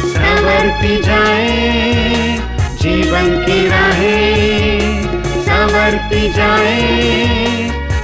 संवरती जाए जीवन की राहें, संवरती जाए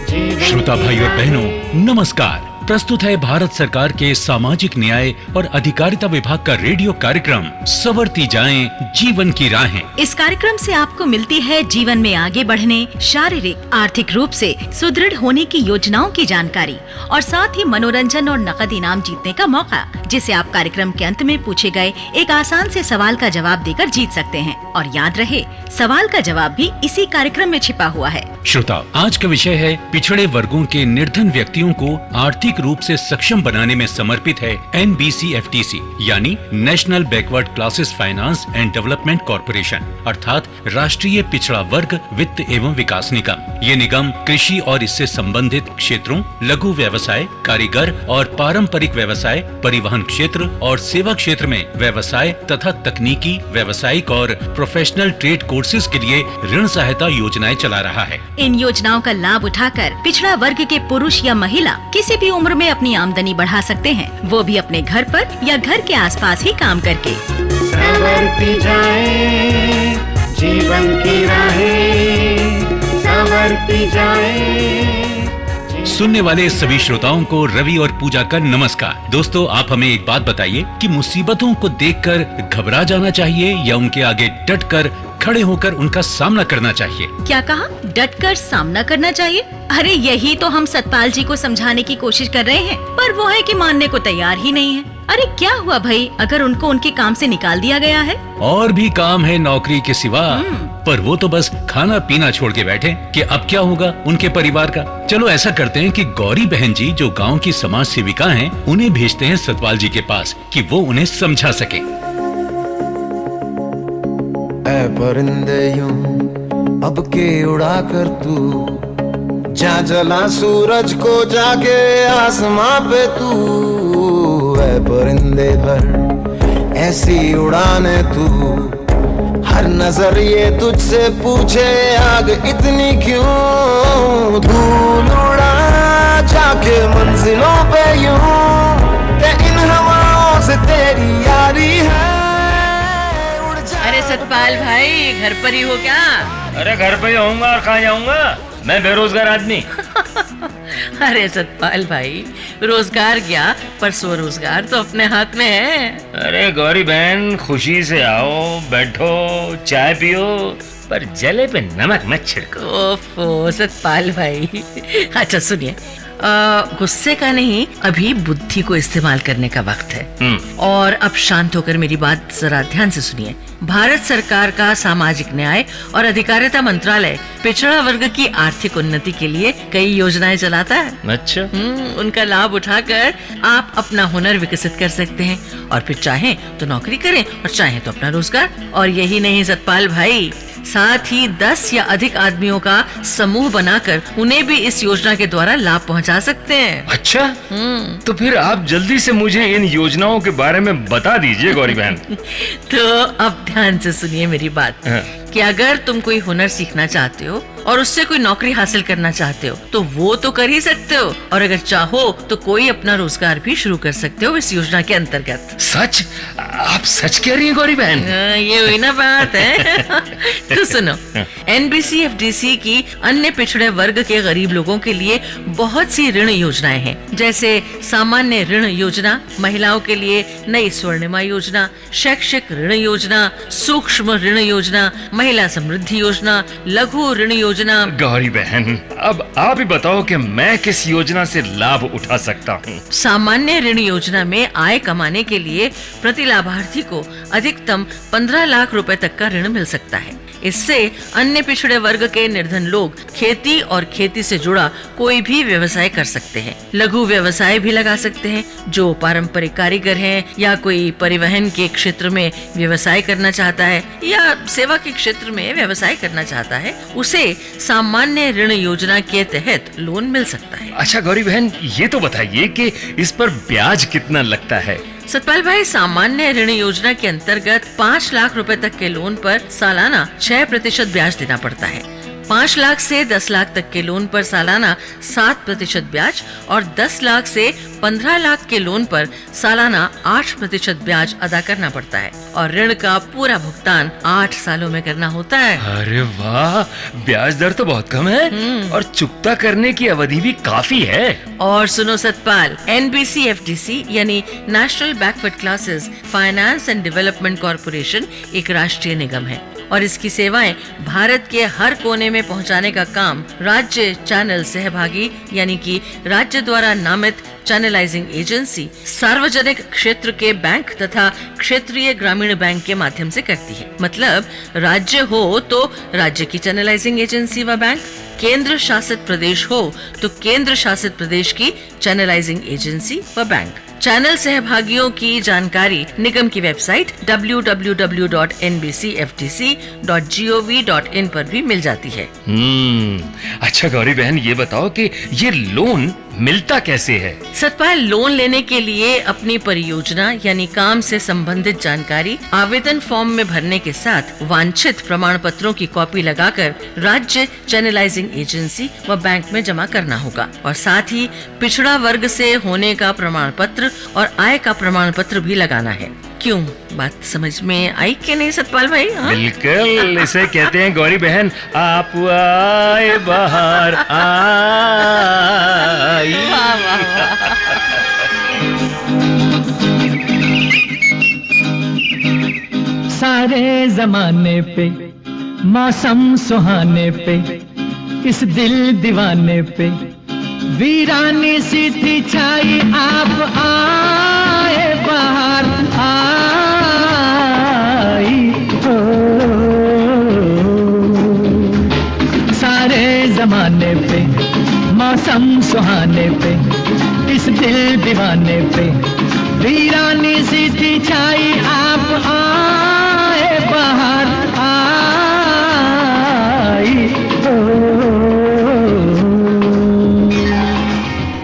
जीवन। श्रोता भाई और बहनों, नमस्कार। प्रस्तुत है भारत सरकार के सामाजिक न्याय और अधिकारिता विभाग का रेडियो कार्यक्रम संवरती जाएं जीवन की राहें। इस कार्यक्रम से आपको मिलती है जीवन में आगे बढ़ने, शारीरिक आर्थिक रूप से सुदृढ़ होने की योजनाओं की जानकारी और साथ ही मनोरंजन और नकद इनाम जीतने का मौका, जिसे आप कार्यक्रम के अंत में पूछे गए एक आसान से सवाल का जवाब देकर जीत सकते हैं। और याद रहे, सवाल का जवाब भी इसी कार्यक्रम में छिपा हुआ है। श्रोता, आज का विषय है पिछड़े वर्गों के निर्धन व्यक्तियों को आर्थिक रूप से सक्षम बनाने में समर्पित है NBCFTC यानी national backward classes finance and development corporation, अर्थात राष्ट्रीय पिछड़ा वर्ग वित्त एवं विकास निगम। ये निगम कृषि और इससे संबंधित क्षेत्रों, लघु व्यवसाय, कारीगर और पारंपरिक व्यवसाय, परिवहन क्षेत्र और सेवा क्षेत्र में व्यवसाय तथा तकनीकी, व्यावसायिक और प्रोफेशनल ट्रेड कोर्सेज के लिए ऋण सहायता योजनाएं चला रहा है। इन योजनाओं का लाभ उठाकर पिछड़ा वर्ग के पुरुष या महिला किसी भी उम्र में अपनी आमदनी बढ़ा सकते हैं, वो भी अपने घर पर या घर के आसपास ही काम करके। संवरती जाए जीवन की राहें, संवरती जाए। सुनने वाले सभी श्रोताओं को रवि और पूजा का नमस्कार। दोस्तों, आप हमें एक बात बताइए कि मुसीबतों को देखकर घबरा जाना चाहिए या उनके आगे डटकर खड़े होकर उनका सामना करना चाहिए? क्या कहा? डटकर सामना करना चाहिए? अरे यही तो हम सतपाल जी को समझाने की कोशिश कर रहे हैं, पर वो है कि मानने को तैयार ही नहीं है। अरे क्या हुआ भाई, अगर उनको उनके काम से निकाल दिया गया है? और भी काम है नौकरी के सिवा, पर वो तो बस खाना पीना छोड़ के बैठे कि अब क्या होगा उनके परिवार का। चलो ऐसा करते हैं कि गौरी बहन जी जो गांव की समाज सेविका हैं, उन्हें भेजते हैं सतपाल जी के पास कि वो उन्हें समझा सके। ऐ परिंदे यूं अब के उड़ा कर तू, जा जला सूरज को जाके आसमां पे तू। ऐ परिंदे भर ऐसी उड़ाने तू, हर नजर ये तुझसे पूछे आग इतनी क्यों। धूल उड़ा जाके मंजिलों पे यूं, के इन हवाओं से तेरी यारी है। अरे सतपाल भाई, घर पर ही हो क्या? अरे घर पे ही होऊंगा और कहाँ जाऊंगा, मैं बेरोजगार आदमी। अरे सतपाल भाई, रोजगार क्या, पर स्वरोजगार तो अपने हाथ में है। अरे गौरी बहन, खुशी से आओ, बैठो, चाय पियो, पर जले पे नमक मत छिड़को। ओफो सतपाल भाई। अच्छा सुनिए, गुस्से का नहीं, अभी बुद्धि को इस्तेमाल करने का वक्त है। और अब शांत होकर मेरी बात जरा ध्यान से सुनिए। भारत सरकार का सामाजिक न्याय और अधिकारिता मंत्रालय पिछड़ा वर्ग की आर्थिक उन्नति के लिए कई योजनाएं चलाता है। अच्छा। उनका लाभ उठाकर आप अपना हुनर विकसित कर सकते हैं, और फिर चाहें तो नौकरी करें और चाहें तो अपना रोजगार। और यही नहीं सतपाल भाई, साथ ही 10 या अधिक आदमियों का समूह बनाकर उन्हें भी इस योजना के द्वारा लाभ पहुंचा सकते हैं। अच्छा, तो फिर आप जल्दी से मुझे इन योजनाओं के बारे में बता दीजिए गौरी बहन। तो अब ध्यान से सुनिए मेरी बात, कि अगर तुम कोई हुनर सीखना चाहते हो और उससे कोई नौकरी हासिल करना चाहते हो तो वो तो कर ही सकते हो, और अगर चाहो तो कोई अपना रोजगार भी शुरू कर सकते हो इस योजना के अंतर्गत। सच? आप सच कह रही हैं गौरी बहन? ये हुई ना बात है। तो सुनो, NBCFTC की अन्य पिछड़े वर्ग के गरीब लोगों के लिए बहुत सी ऋण योजनाएं हैं, जैसे सामान्य ऋण योजना, महिलाओं के लिए नई स्वर्णिमा योजना, शैक्षिक ऋण योजना, सूक्ष्म ऋण योजना, महिला समृद्धि योजना, लघु ऋण योजना। गौरी बहन, अब आप ही बताओ कि मैं किस योजना से लाभ उठा सकता हूँ? सामान्य ऋण योजना में आय कमाने के लिए प्रति लाभार्थी को अधिकतम 15 लाख रुपए तक का ऋण मिल सकता है। इससे अन्य पिछड़े वर्ग के निर्धन लोग खेती और खेती से जुड़ा कोई भी व्यवसाय कर सकते हैं। लघु व्यवसाय भी लगा सकते हैं। जो पारंपरिक कारीगर हैं या कोई परिवहन के क्षेत्र में व्यवसाय करना चाहता है या सेवा के क्षेत्र में व्यवसाय करना चाहता है, उसे सामान्य ऋण योजना के तहत लोन मिल सकता है। अच्छा गौरी बहन, ये तो बताइए कि इस पर ब्याज कितना लगता है? सतपाल भाई, सामान्य ऋण योजना के अंतर्गत 5 लाख रुपए तक के लोन पर सालाना 6% ब्याज देना पड़ता है। 5 लाख से 10 लाख तक के लोन पर सालाना 7% ब्याज और 10 लाख से 15 लाख के लोन पर सालाना 8% ब्याज अदा करना पड़ता है और ऋण का पूरा भुगतान 8 सालों में करना होता है। अरे वाह, ब्याज दर तो बहुत कम है और चुकता करने की अवधि भी काफी है। और सुनो सतपाल, NBCFDC यानी national backward classes finance and development corporation एक राष्ट्रीय निगम है और इसकी सेवाएं भारत के हर कोने में पहुंचाने का काम राज्य चैनल सहभागी यानी कि राज्य द्वारा नामित चैनलाइजिंग एजेंसी सार्वजनिक क्षेत्र के बैंक तथा क्षेत्रीय ग्रामीण बैंक के माध्यम से करती है। मतलब राज्य हो तो राज्य की चैनलाइजिंग एजेंसी व बैंक, केंद्र शासित प्रदेश हो तो केंद्र शासित प्रदेश की चैनलाइजिंग एजेंसी व बैंक। चैनल सहभागियों की जानकारी निगम की वेबसाइट www.nbcftc.gov.in पर भी मिल जाती है। अच्छा गौरी बहन, ये बताओ कि ये लोन मिलता कैसे है? सतपाल, लोन लेने के लिए अपनी परियोजना यानी काम से संबंधित जानकारी आवेदन फॉर्म में भरने के साथ वांछित प्रमाण पत्रों की कॉपी लगाकर राज्य चैनलाइजिंग एजेंसी व बैंक में जमा करना होगा और साथ ही पिछड़ा वर्ग से होने का प्रमाण पत्र और आय का प्रमाण पत्र भी लगाना है। क्यों, बात समझ में आई कि नहीं सतपाल भाई? बिल्कुल, इसे कहते हैं गौरी बहन, आप आए बाहर आई। सारे जमाने पे मौसम सुहाने पे इस दिल दीवाने पे वीरानी सी थी छाई, आप आए बाहर आई हो। सारे जमाने पे मौसम सुहाने पे इस दिल दीवाने पे वीरानी सी थी छाई, आप आए बाहर आई हो।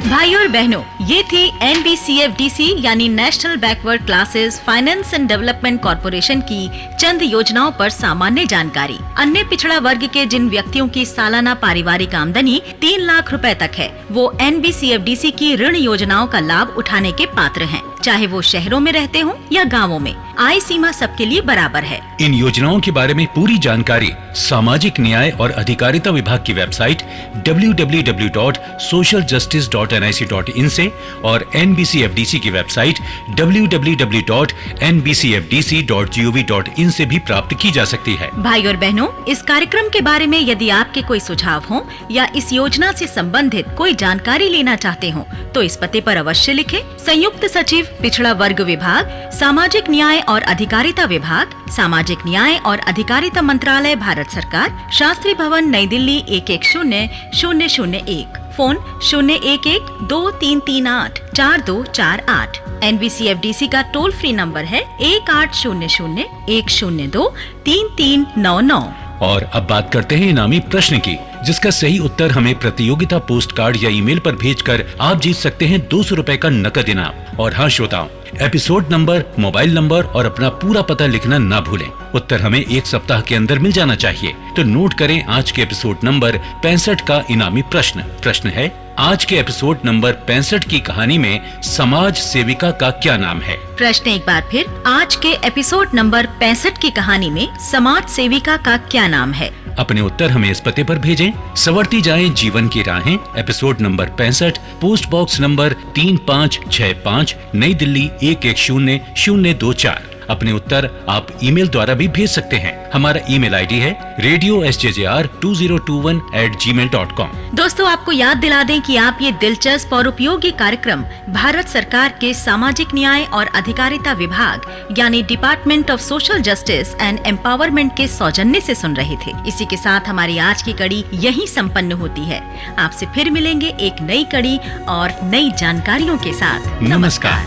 भाइयों और बहनों, ये थी NBCFDC यानी national backward classes finance and development corporation की चंद योजनाओं पर सामान्य जानकारी। अन्य पिछड़ा वर्ग के जिन व्यक्तियों की सालाना पारिवारिक आमदनी 3 लाख रुपए तक है, वो NBCFDC की ऋण योजनाओं का लाभ उठाने के पात्र हैं, चाहे वो शहरों में रहते हों या गाँवों में। आय सीमा सबके लिए बराबर है। इन योजनाओं के बारे में पूरी जानकारी सामाजिक न्याय और अधिकारिता विभाग की वेबसाइट www.socialjustice.nic.in से और NBCFDC की वेबसाइट www.nbcfdc.gov.in से भी प्राप्त की जा सकती है। भाई और बहनों, इस कार्यक्रम के बारे में यदि आपके कोई सुझाव हो या इस योजना से संबंधित कोई जानकारी लेना चाहते हो तो इस पते पर अवश्य लिखें। संयुक्त सचिव पिछड़ा वर्ग विभाग, सामाजिक न्याय और अधिकारिता विभाग, सामाजिक न्याय और अधिकारिता मंत्रालय, भारत सरकार, शास्त्री भवन, नई दिल्ली 110001। फोन 011-2338-4248। NBCFDC का टोल फ्री नंबर है 1800-102-3399। और अब बात करते हैं इनामी प्रश्न की, जिसका सही उत्तर हमें प्रतियोगिता पोस्ट कार्ड या ईमेल पर भेजकर आप जीत सकते हैं 200 रुपए का नकद इनाम। और हाँ श्रोताओं, एपिसोड नंबर, मोबाइल नंबर और अपना पूरा पता लिखना ना भूलें। उत्तर हमें 1 सप्ताह के अंदर मिल जाना चाहिए। तो नोट करें आज के एपिसोड नंबर 65 का इनामी प्रश्न। प्रश्न है, आज के एपिसोड नंबर 65 की कहानी में समाज सेविका का क्या नाम है? प्रश्न एक बार फिर, आज के एपिसोड नंबर 65 की कहानी में समाज सेविका का क्या नाम है? अपने उत्तर हमें इस पते पर भेजें। संवरती जाएं जीवन की राहें, episode number 65, post box number 3565, नई दिल्ली 110024। अपने उत्तर आप ईमेल द्वारा भी भेज सकते हैं। हमारा ईमेल आईडी है radiosjjr2021@gmail.com। दोस्तों, आपको याद दिला दें कि आप ये दिलचस्प और उपयोगी कार्यक्रम भारत सरकार के सामाजिक न्याय और अधिकारिता विभाग यानी department of social justice and empowerment के सौजन्य से सुन रहे थे। इसी के साथ हमारी आज की कड़ी यहीं संपन्न होती है। आपसे फिर मिलेंगे एक नई कड़ी और नई जानकारियों के साथ। नमस्कार।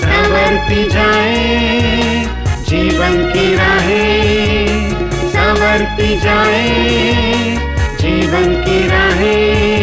संवरती जाए जीवन की राहें, संवरती जाए जीवन की राहें।